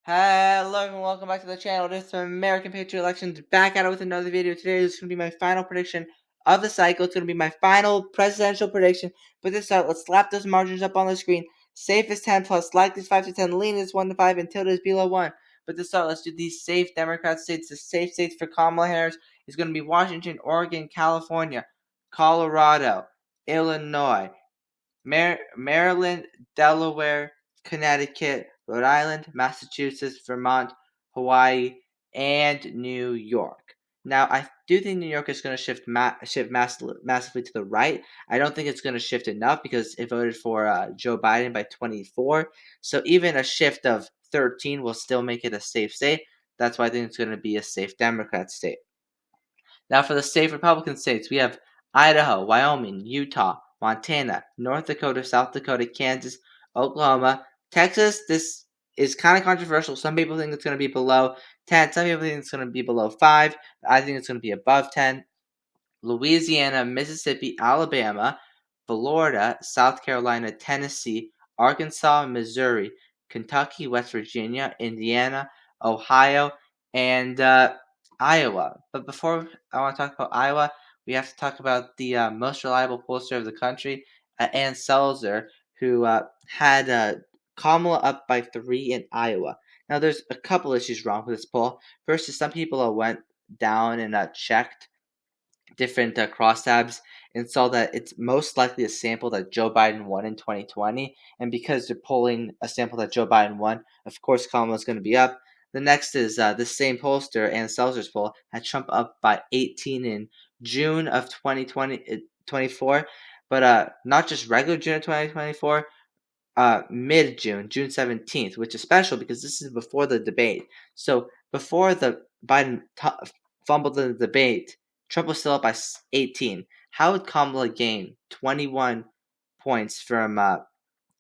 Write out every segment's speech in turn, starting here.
Hello everyone, welcome back to the channel. This is American Patriot Elections back at it with another video. Today is going to be my final prediction of the cycle. It's going to be my final presidential prediction. But this start, let's slap those margins up on the screen. Safe is 10 plus, likely is 5 to 10, lean is 1 to 5, and tilde is below 1. But this start, let's do these safe Democrat states. The safe states for Kamala Harris is going to be Washington, Oregon, California, Colorado, Illinois, Maryland, Delaware, Connecticut, Rhode Island, Massachusetts, Vermont, Hawaii, and New York. Now, I do think New York is going to shift massively to the right. I don't think it's going to shift enough because it voted for Joe Biden by 24. So even a shift of 13 will still make it a safe state. That's why I think it's going to be a safe Democrat state. Now for the safe Republican states, we have Idaho, Wyoming, Utah, Montana, North Dakota, South Dakota, Kansas, Oklahoma, Texas. This is kind of controversial. Some people think it's going to be below 10. Some people think it's going to be below 5. I think it's going to be above 10. Louisiana, Mississippi, Alabama, Florida, South Carolina, Tennessee, Arkansas, Missouri, Kentucky, West Virginia, Indiana, Ohio, and Iowa. But before I want to talk about Iowa, we have to talk about the most reliable pollster of the country, Ann Selzer, who had Kamala up by 3 in Iowa. Now, there's a couple issues wrong with this poll. First is some people went down and checked different crosstabs and saw that it's most likely a sample that Joe Biden won in 2020. And because they're polling a sample that Joe Biden won, of course Kamala's going to be up. The next is this same pollster, Ann Selzer's poll, had Trump up by 18 in June of 2024, but not just regular June of 2024, mid-June, June 17th, which is special because this is before the debate. So before the Biden fumbled in the debate, Trump was still up by 18. How would Kamala gain 21 points from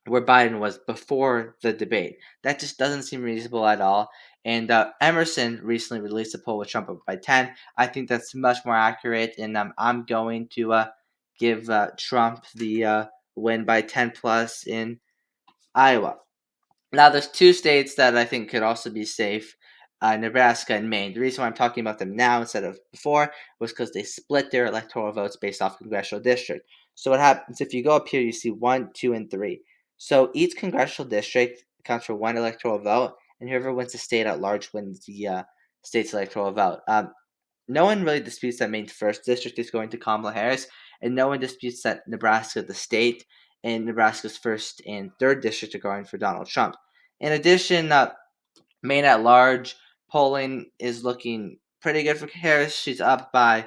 where Biden was before the debate? That just doesn't seem reasonable at all. And Emerson recently released a poll with Trump up by 10. I think that's much more accurate, and I'm going to give Trump the win by 10 plus in Iowa. Now, there's two states that I think could also be safe, Nebraska and Maine. The reason why I'm talking about them now instead of before was because they split their electoral votes based off congressional district. So what happens if you go up here, you see 1, 2, and 3. So each congressional district counts for one electoral vote, and whoever wins the state at large wins the state's electoral vote. No one really disputes that Maine's first district is going to Kamala Harris, and no one disputes that Nebraska, the state, and Nebraska's first and third district are going for Donald Trump. In addition, Maine at large polling is looking pretty good for Harris. She's up by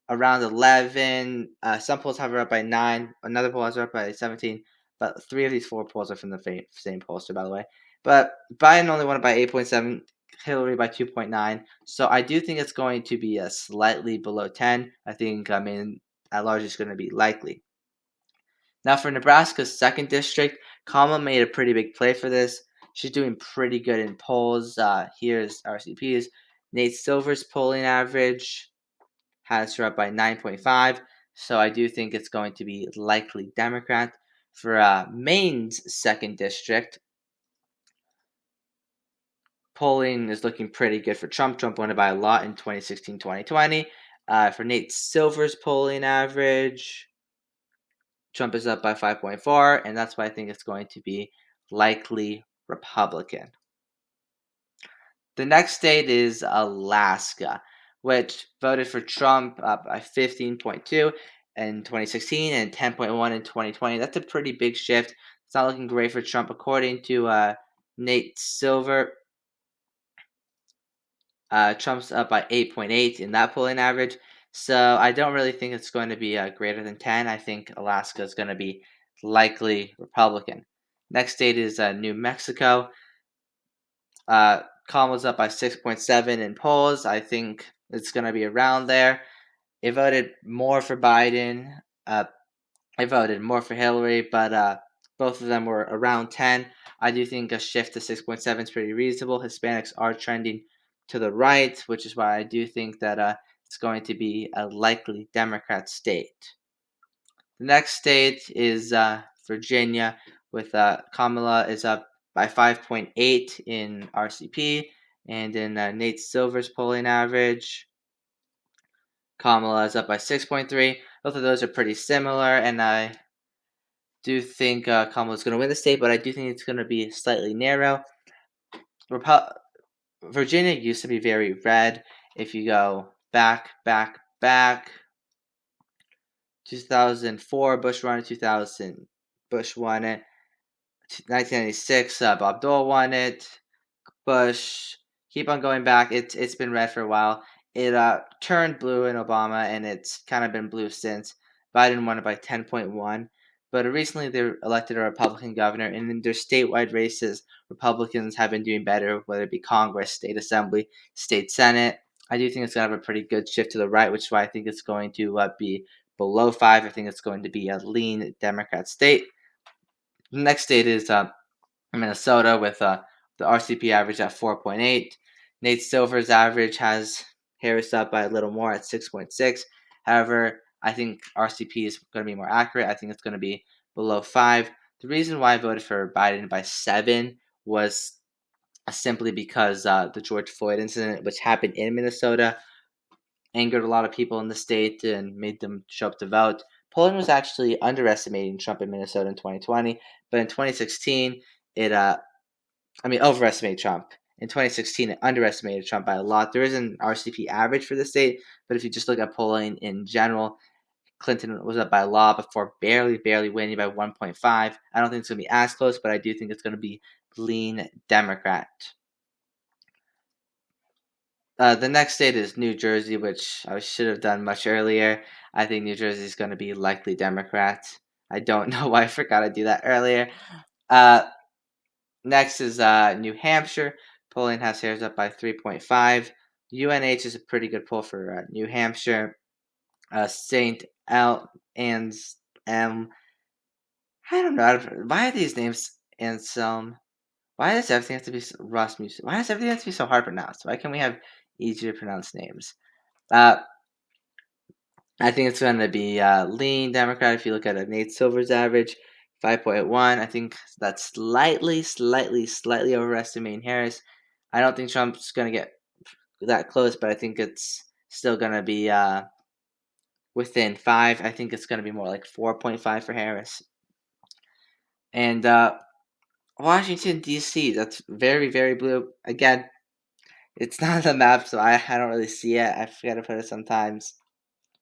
around 11. Some polls have her up by 9. Another poll has her up by 17. But 3 of these 4 polls are from the same pollster, by the way. But Biden only won it by 8.7. Hillary by 2.9. So I do think it's going to be slightly below 10. I think Maine at large is going to be likely. Now for Nebraska's second district, Kamala made a pretty big play for this. She's doing pretty good in polls. Here's RCP's. Nate Silver's polling average has her up by 9.5. So I do think it's going to be likely Democrat. For Maine's second district, polling is looking pretty good for Trump. Trump won it by a lot in 2016-2020. For Nate Silver's polling average, Trump is up by 5.4, and that's why I think it's going to be likely Republican. The next state is Alaska, which voted for Trump by 15.2 in 2016 and 10.1 in 2020. That's a pretty big shift. It's not looking great for Trump. According to Nate Silver, Trump's up by 8.8 in that polling average. So I don't really think it's going to be greater than 10. I think Alaska is going to be likely Republican. Next state is New Mexico. Kamala's up by 6.7 in polls. I think it's going to be around there. It voted more for Biden. It voted more for Hillary, but both of them were around 10. I do think a shift to 6.7 is pretty reasonable. Hispanics are trending to the right, which is why I do think that it's going to be a likely Democrat state. The next state is Virginia, with Kamala is up by 5.8 in RCP, and in Nate Silver's polling average, Kamala is up by 6.3. Both of those are pretty similar, and I do think Kamala is going to win the state, but I do think it's going to be slightly narrow. Virginia used to be very red. If you go back, 2004, Bush won it. 2000, Bush won it. 1996, Bob Dole won it. Bush, keep on going back. It's been red for a while. It turned blue in Obama, and it's kind of been blue since. Biden won it by 10.1. But recently they elected a Republican governor, and in their statewide races, Republicans have been doing better, whether it be Congress, state assembly, state senate. I do think it's going to have a pretty good shift to the right, which is why I think it's going to be below 5. I think it's going to be a lean Democrat state. The next state is Minnesota with the RCP average at 4.8. Nate Silver's average has Harris up by a little more at 6.6. However, I think RCP is going to be more accurate. I think it's going to be below 5. The reason why I voted for Biden by 7 was simply because the George Floyd incident, which happened in Minnesota, angered a lot of people in the state and made them show up to vote. Polling was actually underestimating Trump in Minnesota in 2020, but in 2016, it overestimated Trump. In 2016, it underestimated Trump by a lot. There is an RCP average for the state, but if you just look at polling in general, Clinton was up by a lot before barely winning by 1.5. I don't think it's going to be as close, but I do think it's going to be lean Democrat. The next state is New Jersey, which I should have done much earlier. I think New Jersey is going to be likely Democrat. I don't know why I forgot to do that earlier. Next is New Hampshire. Polling has Harris up by 3.5. UNH is a pretty good poll for New Hampshire. St. Anne's I don't know. Why are these names Anselm? Why does everything have to be Rasmussen? Why does everything have to be so hard to pronounce? Why can't we have easier to pronounce names? I think it's going to be lean Democrat. If you look at Nate Silver's average, 5.1. I think that's slightly overestimating Harris. I don't think Trump's going to get that close, but I think it's still going to be within 5. I think it's going to be more like 4.5 for Harris. And Washington, D.C., that's very, very blue. Again, it's not on the map, so I don't really see it. I forget to put it sometimes.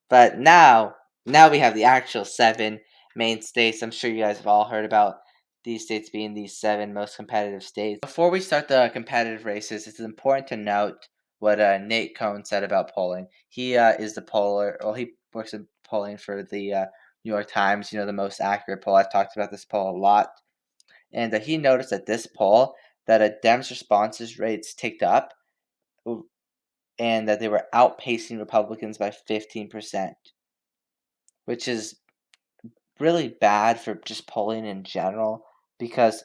But now we have the actual 7 main states. I'm sure you guys have all heard about these states being the 7 most competitive states. Before we start the competitive races, it's important to note what Nate Cohn said about polling. He is the poller. Well, he works in polling for the New York Times. The most accurate poll. I've talked about this poll a lot, and he noticed at this poll that a Dems responses rates ticked up, and that they were outpacing Republicans by 15%, which is really bad for just polling in general, because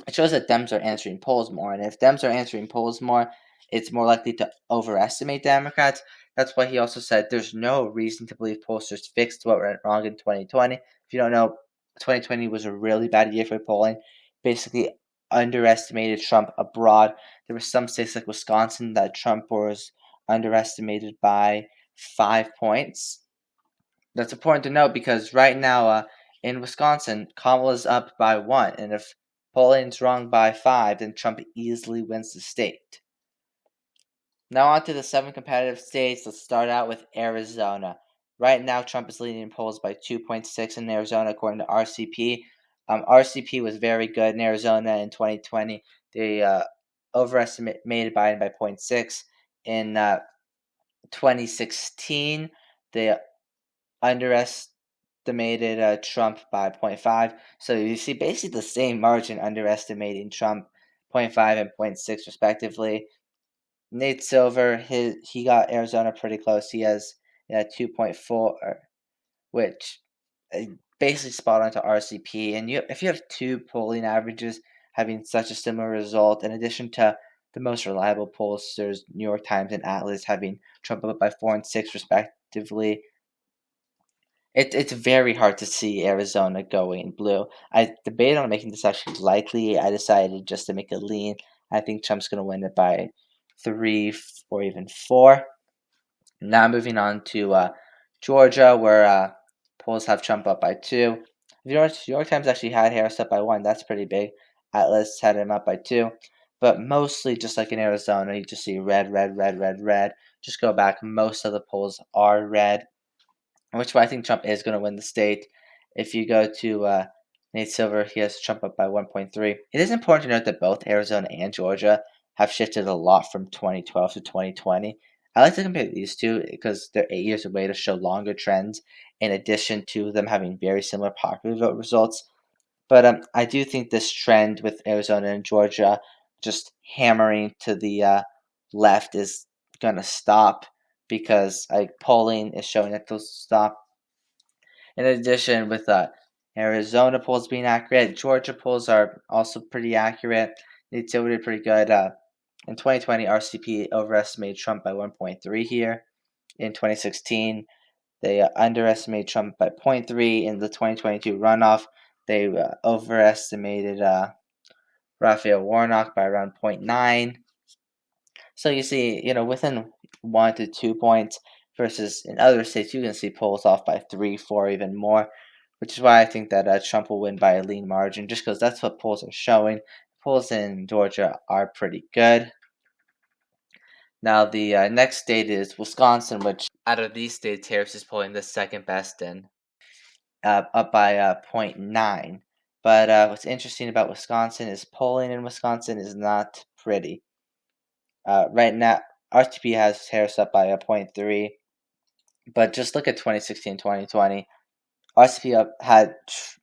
it shows that Dems are answering polls more, and if Dems are answering polls more, it's more likely to overestimate Democrats. That's why he also said there's no reason to believe pollsters fixed what went wrong in 2020. If you don't know, 2020 was a really bad year for polling. Basically underestimated Trump abroad. There were some states like Wisconsin that Trump was underestimated by 5 points. That's important to note because right now in Wisconsin, Kamala's up by 1, and if polling's wrong by 5, then Trump easily wins the state. Now on to the 7 competitive states. Let's start out with Arizona. Right now, Trump is leading in polls by 2.6 in Arizona, according to RCP. RCP was very good in Arizona in 2020. They overestimated Biden by 0.6. In 2016, they underestimated Trump by 0.5. So you see basically the same margin underestimating Trump, 0.5 and 0.6 respectively. Nate Silver, he got Arizona pretty close. He has 2.4, which basically spot on to RCP. And if you have 2 polling averages having such a similar result, in addition to the most reliable pollsters, New York Times and Atlas, having Trump up by 4 and 6 respectively, It's very hard to see Arizona going blue. I debated on making this actually likely. I decided just to make it lean. I think Trump's going to win it by 3 or even 4. Now moving on to Georgia, where polls have Trump up by 2. New York Times actually had Harris up by 1. That's pretty big. Atlas had him up by 2. But mostly, just like in Arizona, you just see red, red, red, red, red. Just go back. Most of the polls are red, which is why I think Trump is going to win the state. If you go to Nate Silver, he has Trump up by 1.3. It is important to note that both Arizona and Georgia have shifted a lot from 2012 to 2020. I like to compare these two because they're 8 years away to show longer trends, in addition to them having very similar popular vote results. But I do think this trend with Arizona and Georgia just hammering to the left is going to stop because polling is showing that they'll stop. In addition, with Arizona polls being accurate, Georgia polls are also pretty accurate. They still did pretty good. In 2020, RCP overestimated Trump by 1.3 here. In 2016, they underestimated Trump by 0.3. In the 2022 runoff, they overestimated Raphael Warnock by around 0.9. So you see, within 1 to 2 points versus in other states, you can see polls off by 3, 4, even more, which is why I think that Trump will win by a lean margin, just because that's what polls are showing. Polls in Georgia are pretty good. Now, the next state is Wisconsin, which out of these states, Harris is polling the second best in, up by 0.9. But what's interesting about Wisconsin is polling in Wisconsin is not pretty. Right now, RTP has Harris up by a 0.3, but just look at 2016, 2020. RCP had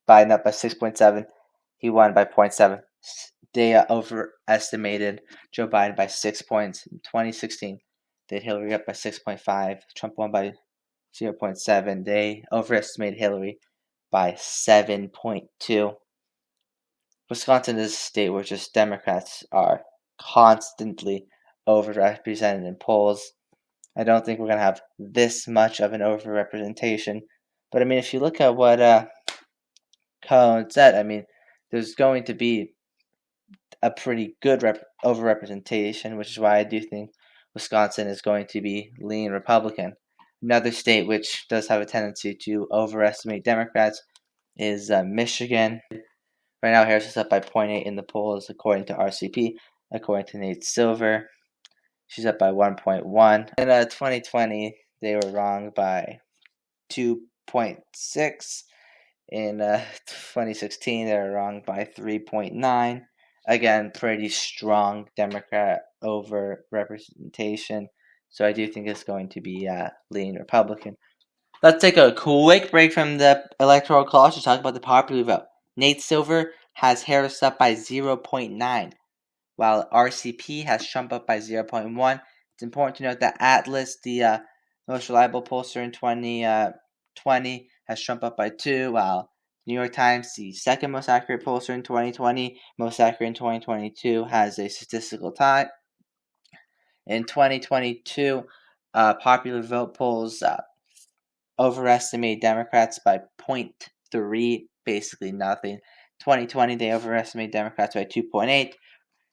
Biden up by 6.7. He won by 0.7. They overestimated Joe Biden by 6 points. In 2016, they had Hillary up by 6.5. Trump won by 0.7. They overestimated Hillary by 7.2. Wisconsin is a state where just Democrats are constantly overrepresented in polls. I don't think we're going to have this much of an overrepresentation. But I mean, if you look at what Cohen said, I mean, there's going to be a pretty good overrepresentation, which is why I do think Wisconsin is going to be lean Republican. Another state which does have a tendency to overestimate Democrats is Michigan. Right now, Harris is up by 0.8 in the polls, according to RCP. According to Nate Silver, she's up by 1.1. In 2020, they were wrong by 2.6. In 2016, they were wrong by 3.9. Again, pretty strong Democrat over representation. So I do think it's going to be lean Republican. Let's take a quick break from the Electoral College to talk about the popular vote. Nate Silver has Harris up by 0.9, while RCP has Trump up by 0.1. It's important to note that Atlas, the most reliable pollster in 2020, has Trump up by 2, while New York Times, the second most accurate pollster in 2020, most accurate in 2022, has a statistical tie. In 2022, popular vote polls overestimate Democrats by 0.3, basically nothing. 2020, they overestimate Democrats by 2.8.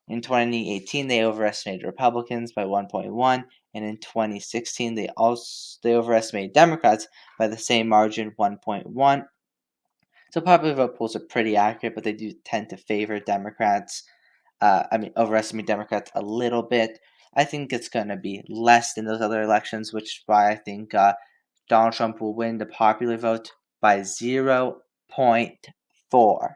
In 2018, they overestimated Republicans by 1.1, and in 2016, they overestimated Democrats by the same margin, 1.1. So popular vote polls are pretty accurate, but they do tend to favor Democrats. Overestimate Democrats a little bit. I think it's going to be less than those other elections, which is why I think Donald Trump will win the popular vote by 0.4.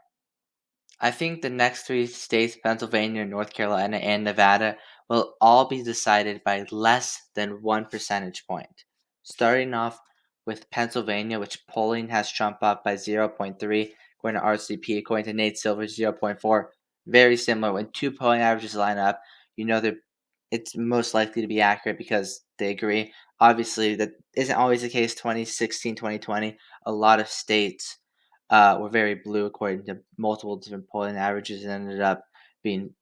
I think the next 3 states, Pennsylvania, North Carolina, and Nevada, will all be decided by less than 1 percentage point. Starting off with Pennsylvania, which polling has Trump up by 0.3, according to RCP, according to Nate Silver, 0.4. Very similar. When 2 polling averages line up, you know that it's most likely to be accurate because they agree. Obviously, that isn't always the case. 2016, 2020, a lot of states were very blue according to multiple different polling averages and ended up being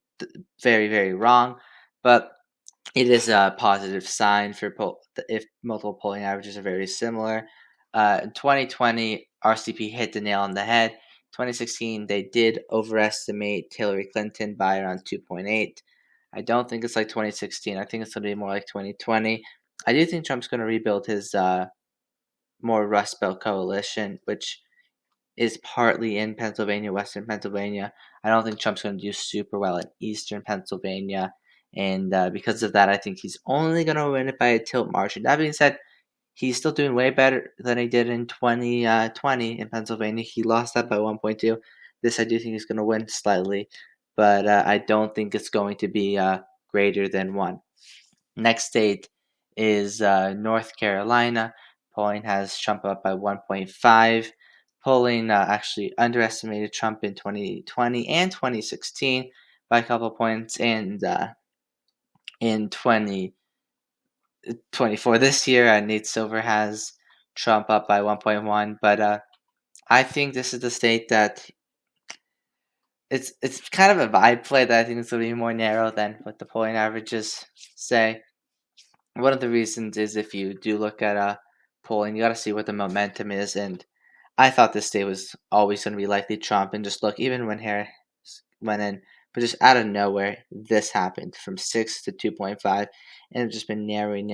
very, very wrong. But it is a positive sign for if multiple polling averages are very similar. In 2020, RCP hit the nail on the head. 2016, they did overestimate Hillary Clinton by around 2.8. I don't think it's like 2016. I think it's going to be more like 2020. I do think Trump's going to rebuild his more Rust Belt coalition, which is partly in Pennsylvania, Western Pennsylvania. I don't think Trump's going to do super well in Eastern Pennsylvania. And because of that, I think he's only going to win it by a tilt margin. That being said, he's still doing way better than he did in 2020 in Pennsylvania. He lost that by 1.2. This I do think he's going to win slightly, but I don't think it's going to be greater than 1. Next state is North Carolina. Polling has Trump up by 1.5. Polling actually underestimated Trump in 2020 and 2016 by a couple points, and in 2024 this year, Nate Silver has Trump up by 1.1. But I think this is the state that it's kind of a vibe play that I think is going to be more narrow than what the polling averages say. One of the reasons is if you do look at polling, you got to see what the momentum is. And I thought this state was always going to be likely Trump. And just look, even when Harris went in, but just out of nowhere, this happened from 6 to 2.5. And it's just been narrowing.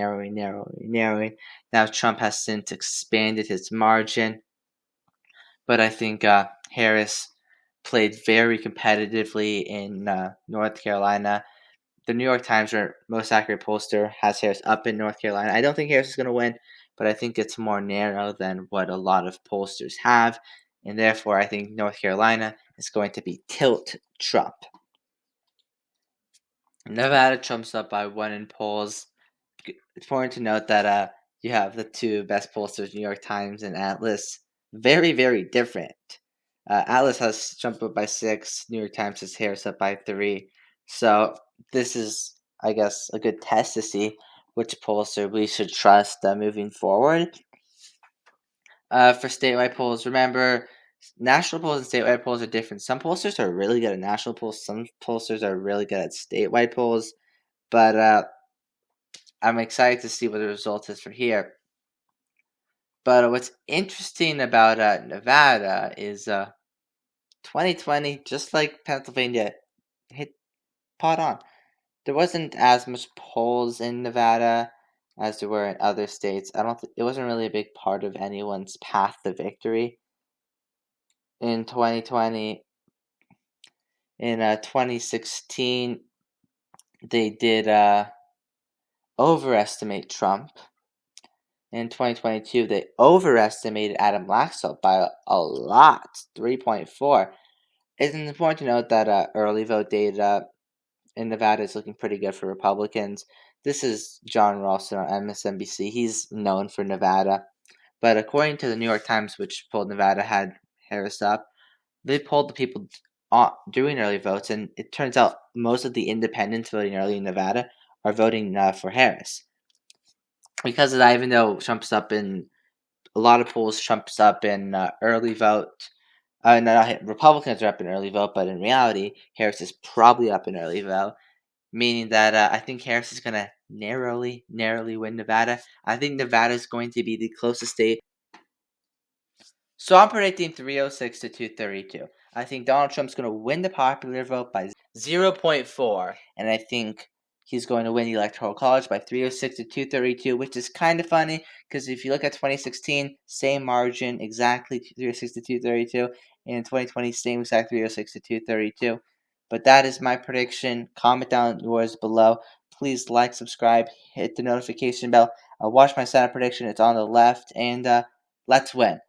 Now Trump has since expanded his margin. But I think Harris played very competitively in North Carolina. The New York Times, or most accurate pollster, has Harris up in North Carolina. I don't think Harris is going to win, but I think it's more narrow than what a lot of pollsters have, and therefore I think North Carolina is going to be tilt Trump. Nevada Trump's up by 1 in polls. It's important to note that you have the two best pollsters, New York Times and Atlas, very, very different. Atlas has Trump up by 6. New York Times has Harris up by 3. So this is, I guess, a good test to see which pollster we should trust moving forward. For statewide polls, remember, national polls and statewide polls are different. Some pollsters are really good at national polls. Some pollsters are really good at statewide polls. But I'm excited to see what the result is for here. But what's interesting about Nevada is 2020, just like Pennsylvania, hit pot on. There wasn't as much polls in Nevada as there were in other states. It wasn't really a big part of anyone's path to victory in 2020. In 2016, they did overestimate Trump. In 2022, they overestimated Adam Laxalt by a lot, 3.4. It's important to note that early vote data in Nevada is looking pretty good for Republicans. This is John Ralston on MSNBC. He's known for Nevada. But according to the New York Times, which polled Nevada, had Harris up, they polled the people doing early votes, and it turns out most of the independents voting early in Nevada are voting for Harris. Because of that, even though Trump's up in a lot of polls, Trump's up in early vote. Republicans are up in early vote, but in reality, Harris is probably up in early vote, meaning that I think Harris is going to narrowly win Nevada. I think Nevada is going to be the closest state. So I'm predicting 306 to 232. I think Donald Trump's going to win the popular vote by 0.4, and I think he's going to win the Electoral College by 306 to 232, which is kind of funny because if you look at 2016, same margin, exactly 306 to 232, and in 2020, same exact 306 to 232. But that is my prediction. Comment down yours below. Please like, subscribe, hit the notification bell. Watch my Senate prediction. It's on the left, and let's win.